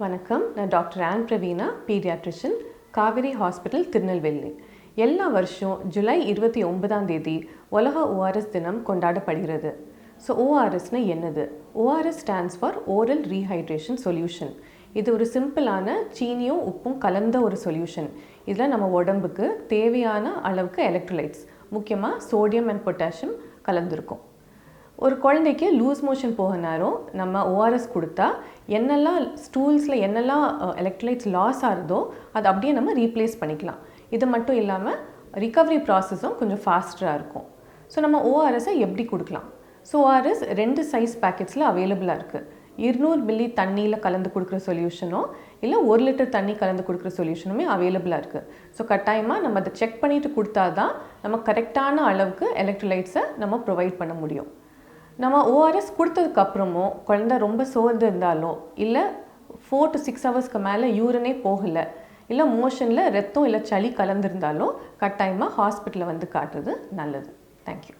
வணக்கம், நான் doctor Prewina, Pediatrician, Kauvery Hospital, Tirunelveli. எல்லா வருஷம் ஜூலை 29ஆம் தேதி உலக ORS தினம் கொண்டாடப்படுகிறது. ஸோ ORSனா என்னது? ORS stands for Oral Rehydration Solution. இது ஒரு சிம்பிளான சீனியும் உப்பும் கலந்த ஒரு சொல்யூஷன். இதில் நம்ம உடம்புக்கு தேவையான அளவுக்கு எலக்ட்ரோலைட்ஸ், முக்கியமாக சோடியம் அண்ட் பொட்டாசியம் கலந்துருக்கும். ஒரு குழந்தைக்கு லூஸ் மோஷன் போக நேரம் நம்ம ORS கொடுத்தா என்னெல்லாம் ஸ்டூல்ஸில் என்னெல்லாம் எலக்ட்ரோலைட்ஸ் லாஸ் ஆகுதோ அதை அப்படியே நம்ம ரீப்ளேஸ் பண்ணிக்கலாம். இது மட்டும் இல்லாமல் ரிகவரி ப்ராசஸும் கொஞ்சம் ஃபாஸ்டராக இருக்கும். ஸோ நம்ம ORSஐ எப்படி கொடுக்கலாம்? ஸோ ORS 2 சைஸ் பேக்கெட்ஸில் அவைலபிளாக இருக்குது. 200 மில்லி தண்ணியில் கலந்து கொடுக்குற சொல்யூஷனோ இல்லை 1 லிட்டர் தண்ணி கலந்து கொடுக்குற சொல்யூஷனுமே அவைலபிளாக இருக்குது. ஸோ கட்டாயமாக நம்ம அதை செக் பண்ணிவிட்டு கொடுத்தா தான் நம்ம கரெக்டான அளவுக்கு எலக்ட்ரோலைட்ஸை நம்ம ப்ரொவைட் பண்ண முடியும். நம்ம ORS கொடுத்ததுக்கப்புறமோ குழந்தை ரொம்ப சோர்ந்து இருந்தாலோ இல்லை 4 to 6 ஹவர்ஸ்க்கு மேலே யூரினே போகலை, இல்லை மோஷனில் ரத்தம் இல்லை சளி கலந்துருந்தாலோ கட்டாயமாக ஹாஸ்பிட்டலில் வந்து காட்டுறது நல்லது. தேங்க்யூ.